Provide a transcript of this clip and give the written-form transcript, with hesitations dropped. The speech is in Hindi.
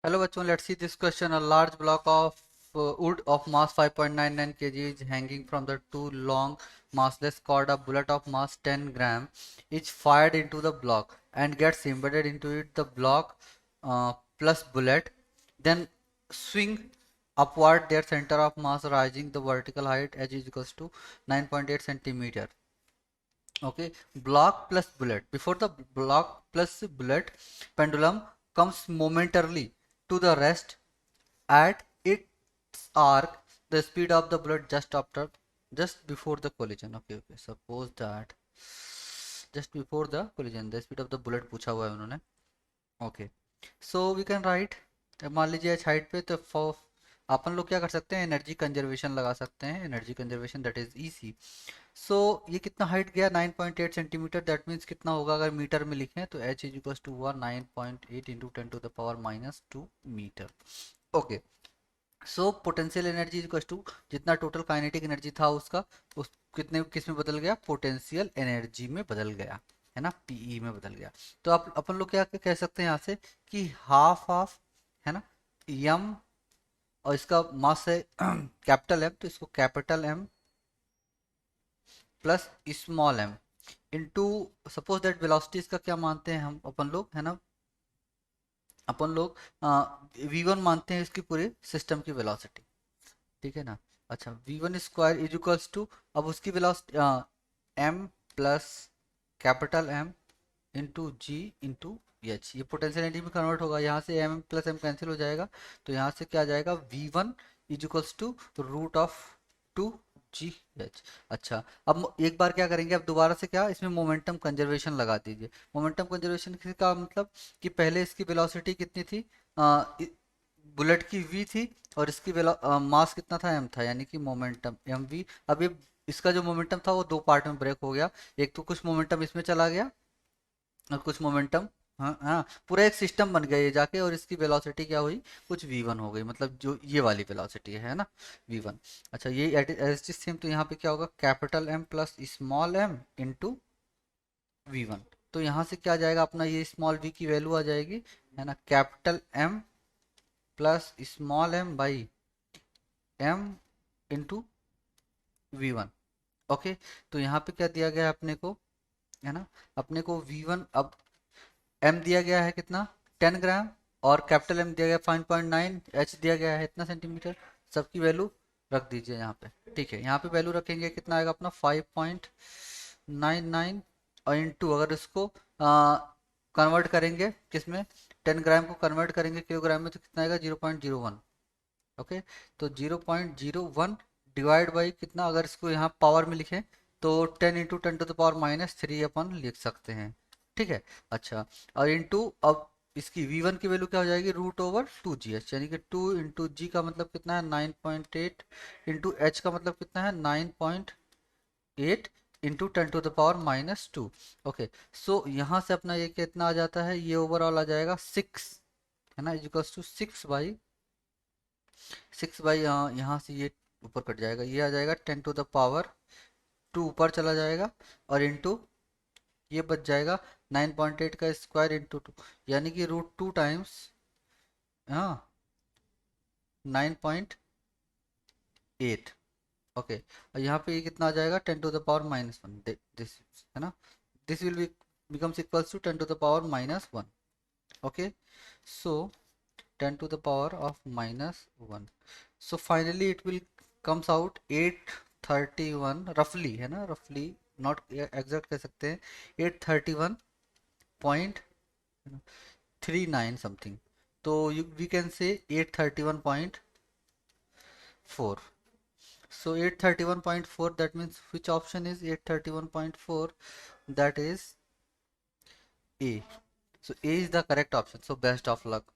Hello बच्चों, let's see this question. A large block of wood of mass 5.99 kg is hanging from the two long massless cord. A bullet of mass 10 gram is fired into the block and gets embedded into it. The block plus bullet then swing upward their center of mass, rising the vertical height as is equals to 9.8 centimeter. Okay, block plus bullet. Before the block plus bullet, pendulum comes momentarily to the rest at its arc, the speed of the bullet just before the collision. Okay, suppose that just before the collision the speed of the bullet पूछा हुआ है उन्होंने. Okay, so we can write. मान लीजिए एच हाइट पे, तो फॉर अपन लोग क्या कर सकते हैं, एनर्जी कंजर्वेशन लगा सकते हैं. Energy conservation that is easy. So ये कितना हाइट गया, 9.8 सेंटीमीटर. दैट मीन्स कितना होगा अगर मीटर में लिखें तो एच इज इक्वल टू हुआ 9.8 into 10⁻⁻2 metre. Okay, so potential energy equal to जितना टोटल काइनेटिक एनर्जी था उसका, उस कितने किस में बदल गया, पोटेंशियल एनर्जी में बदल गया, है ना, पीई में बदल गया. तो आप अपन लोग क्या कह सकते हैं यहाँ से कि हाफ ऑफ, है ना, यम, और इसका मास है कैपिटल एम, तो इसको capital M plus small M into, suppose that velocity इसका क्या मानते हैं हम अपन लोग, है ना, अपन लोग v1 मानते हैं इसकी पूरे सिस्टम की वेलोसिटी. ठीक है ना. अच्छा, v1 square is equals to, अब उसकी velocity m plus capital M into g into h. ये पोटेंशियल एनर्जी में कन्वर्ट होगा. यहाँ से m प्लस m कैंसिल हो जाएगा, तो यहाँ से क्या आ जाएगा, v1 is equals to root of 2gh. अच्छा, अब एक बार क्या करेंगे, अब दोबारा से क्या इसमें मोमेंटम कंजर्वेशन लगा दीजिए. मोमेंटम कंजर्वेशन का मतलब कि पहले इसकी वेलोसिटी कितनी थी, बुलेट की v थी, और इसकी मास कितना था, m था, यानी कि मोमेंटम mv. अब ये इसका जो मोमेंटम था वो दो पार्ट में ब्रेक हो गया. एक तो कुछ मोमेंटम इसमें चला गया और कुछ मोमेंटम, हाँ हाँ, पूरा एक सिस्टम बन गया ये जाके, और इसकी वेलोसिटी क्या हुई, कुछ v1 हो गई, मतलब जो ये वाली वेलोसिटी है ना, v1. अच्छा, ये एज सेम, तो यहाँ पे क्या होगा, capital M plus small m into v1. तो यहाँ से क्या आ जाएगा अपना, ये स्मॉल v की वैल्यू आ जाएगी, है ना, capital M plus small m by m into v1. Okay, तो यहाँ पे क्या दिया गया है अपने को, है ना, अपने को v1, अब m दिया गया है कितना, 10 ग्राम, और कैपिटल M दिया गया 5.9, h दिया गया है इतना सेंटीमीटर. सबकी वैल्यू रख दीजिए यहाँ पे. ठीक है, यहाँ पे वैल्यू रखेंगे, कितना आएगा अपना 5.99, और इंटू अगर इसको कन्वर्ट करेंगे किसमें, 10 ग्राम को कन्वर्ट करेंगे किलोग्राम में, तो कितना आएगा, 0.01. ओके, तो 0.01 डिवाइड बाई कितना, अगर इसको यहाँ पावर में लिखें तो 10 × 10⁻³ अपन लिख सकते हैं. ठीक है. अच्छा, और इंटू, अब इसकी v1 की वैल्यू क्या हो जाएगी, रूट ओवर 2gh, यानी कि 2 × g का मतलब कितना है, 9.8, इंटू h का मतलब कितना है, 9.8 इंटू 10⁻². ओके, सो यहाँ से अपना ये कितना आ जाता है, ये ओवरऑल आ जाएगा 6, है ना, इक्वल्स टू 6 बाई यहाँ से ये ऊपर कट जाएगा, ये आ जाएगा 10⁻², ऊपर चला जाएगा, और इंटू ये बच जाएगा 9.8 का स्क्वायर इंटू 2, यानी कि रूट 2 टाइम्स, हाँ, 9.8. ओके, और यहाँ पे ये कितना आ जाएगा, 10⁻⁻1, दिस, है ना, this will be becomes equals to 10⁻⁻1. Okay, so 10⁻⁻1. So finally it will comes out 831 roughly, है ना, roughly, not exact कह सकते हैं, 831.39 something. तो we can say 831.4. So 831.4, that means which option is 831.4, that is A. So A is the correct option. So best of luck.